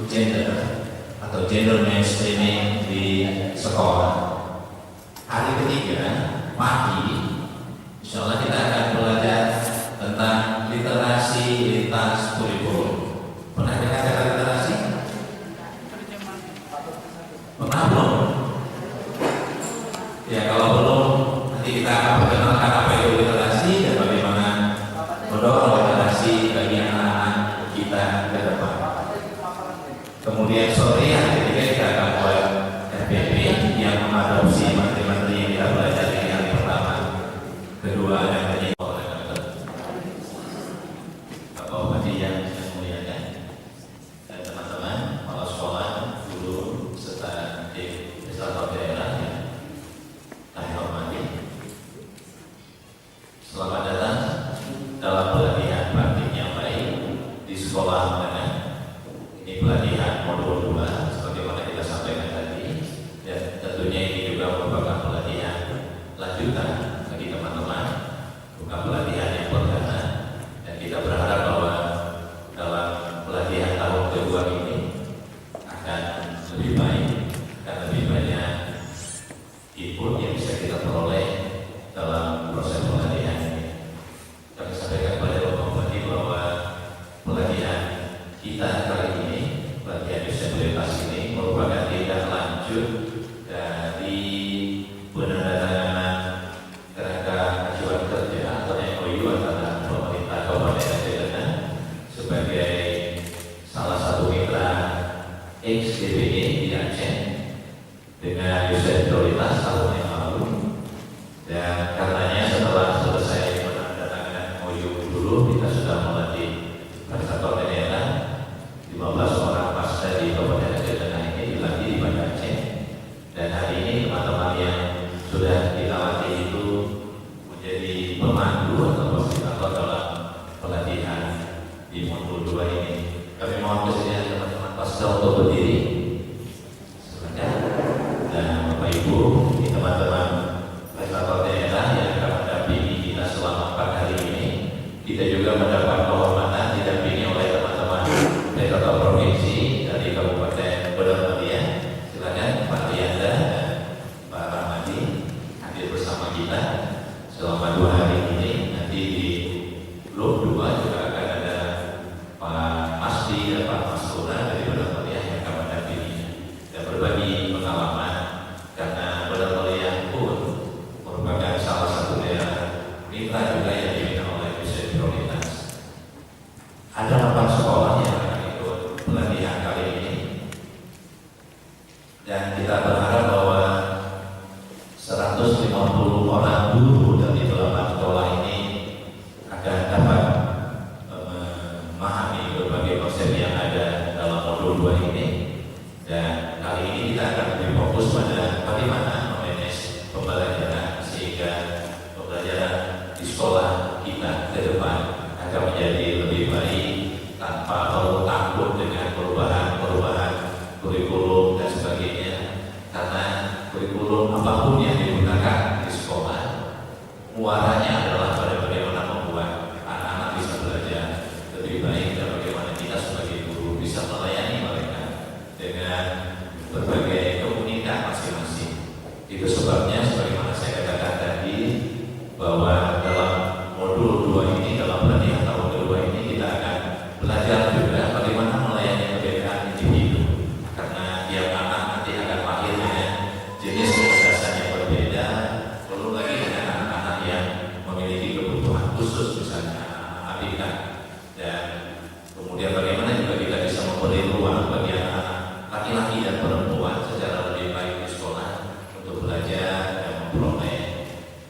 gender atau gender mainstreaming di sekolah. Hari ketiga, pagi, insya Allah kita akan belajar tentang literasi lintas kurikulum. Pernah dengar kata literasi? Pernah belum? Ya kalau belum, nanti kita akan perkenalkan apa itu literasi dan bagaimana mendorong literasi bagi anak-anak kita ke depan. Kemudian sore hari ketiga kita akan buat RPP yang mengadopsi materi-materi yang kita belajar di hari pertama, kedua dan ketiga. Bapak Bupati yang saya muliakan dan teman-teman, kepala sekolah, guru serta tim legislator daerah yang kami hormati. Selamat datang dalam pelatihan praktik yang baik di sekolah menengah. Ini pelatihan modul 2 sebagaimana kita sampaikan tadi, dan tentunya ini juga merupakan pelatihan lanjutan bagi teman-teman, bukan pelatihan yang perdana, dan kita berharap bahwa dalam pelatihan tahun kedua ini akan lebih baik dan lebih banyak input yang bisa kita peroleh dalam proses pelatihan ini. Kami sampaikan kepada Bapak Bupati bahwa pelatihan kita kali ini, pelatihan disabilitas ini merupakan tindak lanjut dari penandatanganan kerangka acuan kerja atau MOU antara pemerintah Kabupaten Aceh Tengah sebagai salah satu mitra ex-DPD di Aceh dengan disabilitas tahun yang lalu. Dan karenanya setelah selesai penandatanganan MOU dulu, kita sudah melatih prestator daerah 15 orang pasca di Kabupaten Aceh Tengah ini dilatih di Banda Aceh. Dan hari ini teman-teman yang sudah kita latih itu menjadi pemandu atau fasilitator dalam pelatihan di modul 2 ini. Kami mohon kesediaan teman-teman pasca untuk berdiri. Silakan. Dan Bapak Ibu, ini teman-teman prestator daerah yang akan mendampingi kita selama 4 hari ini. Kita juga mendapat kehormatan didampingi oleh teman-teman prestator provinsi dari Kabupaten Bandar Mulia. Silakan Pak Rianda dan Pak Rahmadi hadir bersama kita selama 2 hari ini. Nanti di grup 2 juga akan ada Pak Masdi dan Pak Masura dari Bandar Mulia yang akan mendampingi dan berbagi pengalaman, karena Bandar Mulia pun merupakan salah satu daerah mitra juga yang dibina oleh disabilitas. Ada 8 sekolah yang akan ikut pelatihan kali ini, dan kita berharap bahwa 150 orang guru dari 8 sekolah ini akan dapat memahami berbagai konsep yang ada dalam modul 2 ini. Dan kali ini kita akan lebih fokus pada bagaimana memanage pembelajaran sehingga pembelajaran di sekolah kita ke depan akan menjadi lebih baik tanpa perlu takut dengan perubahan kurikulum dan sebagainya. Karena kurikulum apapun yang digunakan di sekolah, muaranya adalah pada bagaimana membuat anak-anak bisa belajar lebih baik dan bagaimana kita sebagai guru bisa melayani mereka dengan berbagai keunikan masing-masing. Itu sebabnya sebagaimana saya katakan tadi, bahwa dalam modul 2 ini, dalam pelatihan tahun kedua ini, kita akan belajar juga bagaimana melayani perbedaan individu, karena tiap anak nanti akan lahir dengan jenis kecerdasan yang berbeda, belum lagi dengan anak-anak yang memiliki kebutuhan khusus, misalnya anak-anak ABK. Dan kemudian bagaimana juga kita bisa memberi ruang bagi anak-anak laki-laki dan perempuan secara lebih baik di sekolah untuk belajar dan memperoleh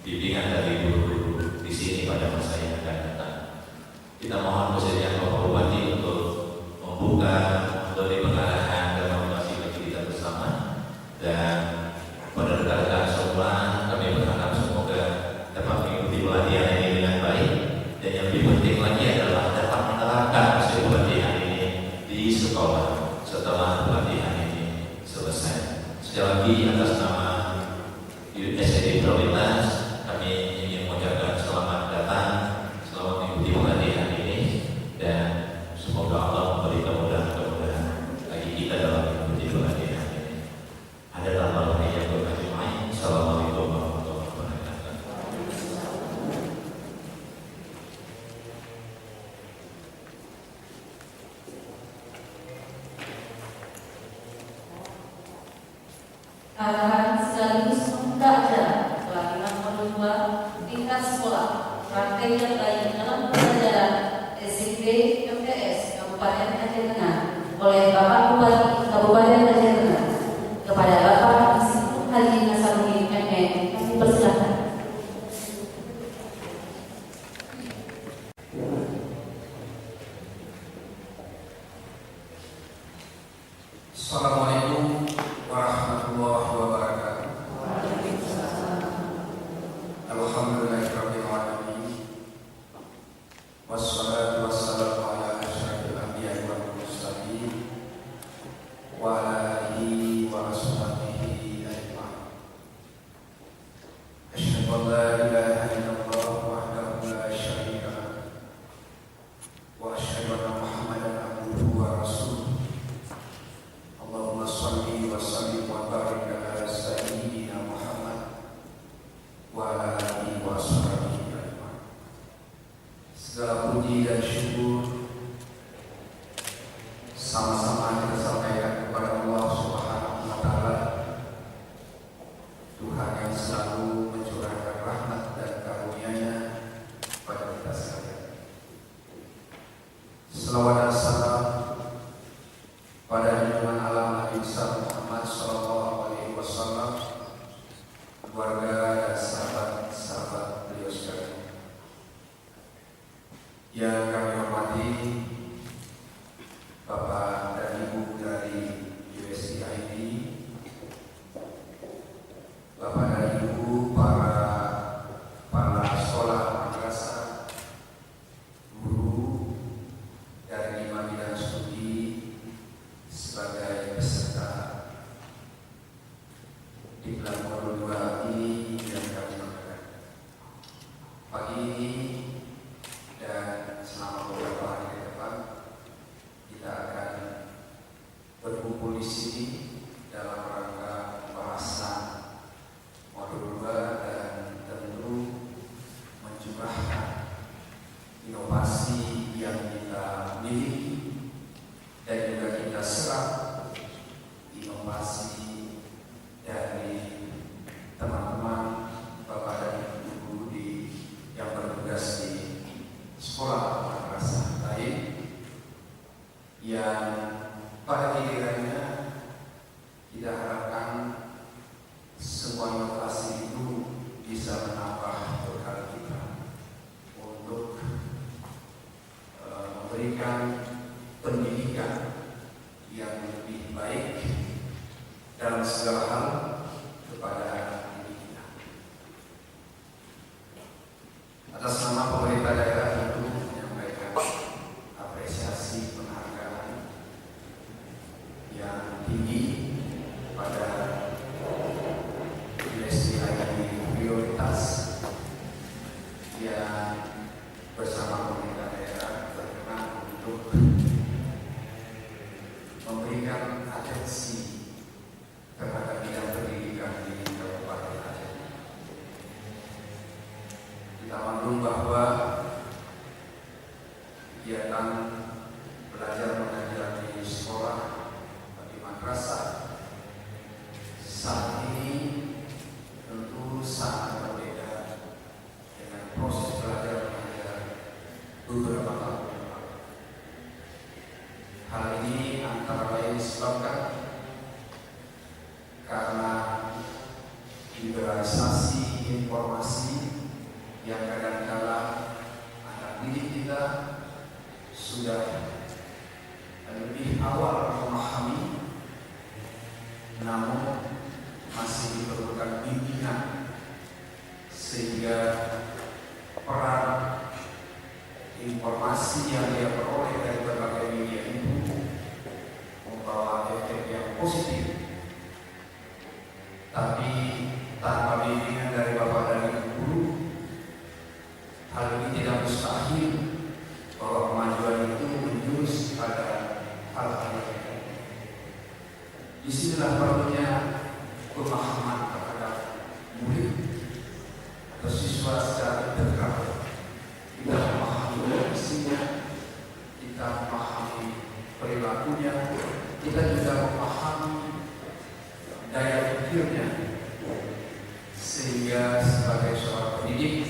bimbingan dari guru-guru di sini pada masa yang akan datang. Kita mohon kesediaan Bapak Bupati untuk membuka, memberi pengarahan dan motivasi bagi kita bersama. Dan pada rekan-rekan semua, kami berharap semoga dapat mengikuti pelatihan ini dengan baik, dan yang lebih penting lagi adalah dapat menerapkan hasil pelatihan ini di sekolah setelah pelatihan ini selesai. Sekali lagi atas nama SED Prioritas, kami ingin mengucapkan selamat datang, selamat mengikuti pelatihan ini, dan semoga Allah memberi kemudahan Arahan sekaligus membuka acara pelatihan modul 2 tingkat sekolah praktek yang baik dalam pembelajaran SMP MTS Kabupaten Aceh Tengah oleh Bapak Bupati Kabupaten Aceh Tengah. Kepada Bapak Institut Haji Nasaruddin MM, kami persilakan. Assalamualaikum warahmatullahi wabarakatuh. Alhamdulillahirabbil alamin. Wassalatu wassalamu ala asyrafil anbiya'i wal mursalin wa ala alihi wa ashabihi ajma'in. Asyhadu an la ilaha illallah wahdahu la syarika lahu wa asyhadu anna Muhammadan abduhu wa rasuluh. Allahumma shalli wa sallim wa barik ala sayyidina Muhammad wa ala alihi wa sahbihi ajma'in. Segala puji dan syukur sama-sama kita sampaikan kepada Allah Subhanahu wa taala, Tuhan yang selalu mencurahkan rahmat dan karunia-Nya pada kita sekalian. Selawat dan salam pada junjungan alam Nabi besar Muhammad sallallahu alaihi wasallam, keluarga dan sahabat-sahabat beliau sekalian. Yang kami hormati Bapak dan Ibu dari USAID, Bapak dan Ibu para sekolah madrasah, guru dari 5 bidang studi sebagai peserta di bulan modul 2 ini yang kami lakukan pagi ini dan selama beberapa hari ke depan. Kita akan berkumpul di sini dalam rangka pembahasan modul 2 dan tentu mencurahkan inovasi yang kita miliki dan juga kita serap inovasi dari teman-teman Bapak dan Ibu yang bertugas di sekolah madrasah lain, yang pada gilirannya kita harapkan semua inovasi itu bisa menambah bekal kita untuk memberikan pendidikan yang lebih baik dalam segala hal kepada diri kita. Atas nama pemerintah daerah tentu menyampaikan apresiasi penghargaan yang tinggi pada USAID prioritas yang bersama pemerintah daerah berkenan untuk memberikan atensi terhadap bidang pendidikan di Kabupaten Aceh. Kita maklum bahwa kegiatan belajar mengajar di sekolah di madrasah saat ini tentu sangat berbeda dengan proses belajar mengajar beberapa tahun lalu. Hal ini antara lain disebabkan karena liberalisasi informasi yang kadang-kala anak didik kita sudah lebih awal memahami, namun masih diperlukan bimbingan sehingga peran informasi yang dia peroleh dari berbagai media itu membawa efek yang positif. Tapi tanpa bimbingan dari Bapak dan Ibu guru, hal ini tidak mustahil bahwa kemajuan itu menjurus pada hal-hal yang lain. Disinilah perlunya pemahaman terhadap murid atau siswa secara integral. Kita memahami isinya, kita memahami perilakunya, kita juga memahami daya pikirnya, sehingga sebagai seorang pendidik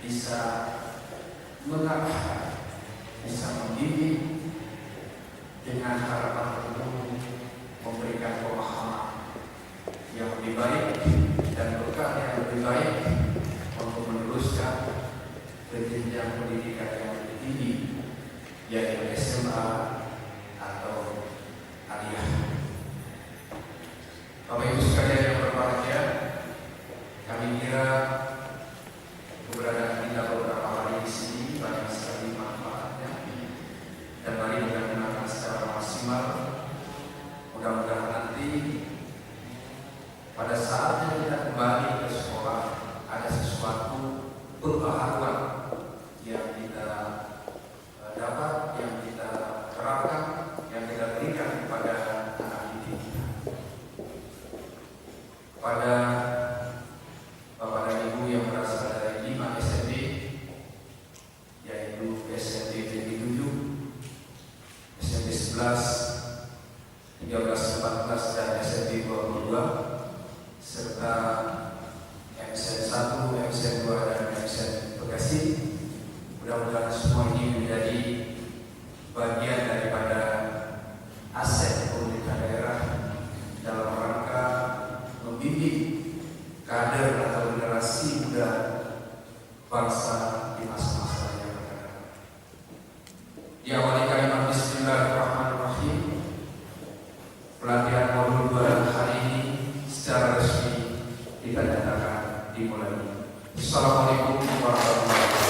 bisa mengarahkan, bisa membimbing dengan harapan untuk memberikan pemahaman yang lebih baik dan bekal yang lebih baik untuk meneruskan ke jenjang pendidikan yang lebih tinggi, yaitu SMA atau aliyah. Bapak Ibu sekalian yang berbahagia, kami kira keberadaan kita beberapa hari di sini banyak sekali manfaatnya, dan mari kita gunakan secara maksimal. Mudah-mudahan nanti pada saatnya kita kembali ke sekolah ada sesuatu pembaharuan yang kita dapat, yang kita terapkan, yang kita berikan kepada anak didik kita. Kepada Bapak dan Ibu yang berasal dari 5 SMP, yaitu SMP 7, SMP 11, 13, 14 dan SMP 22, serta MSN 1, MSN 2 dan MSN Bekasi. Mudah-mudahan semua ini menjadi bagian daripada aset pemerintah daerah dalam rangka membimbing kader atau generasi muda bangsa di masa-masa yang akan datang. Diawali kalimat Bismillahirrahmanirrahim. Pelatihan modul 2 hari ini secara resmi kita nyatakan dimulai. Assalamualaikum warahmatullahi wabarakatuh.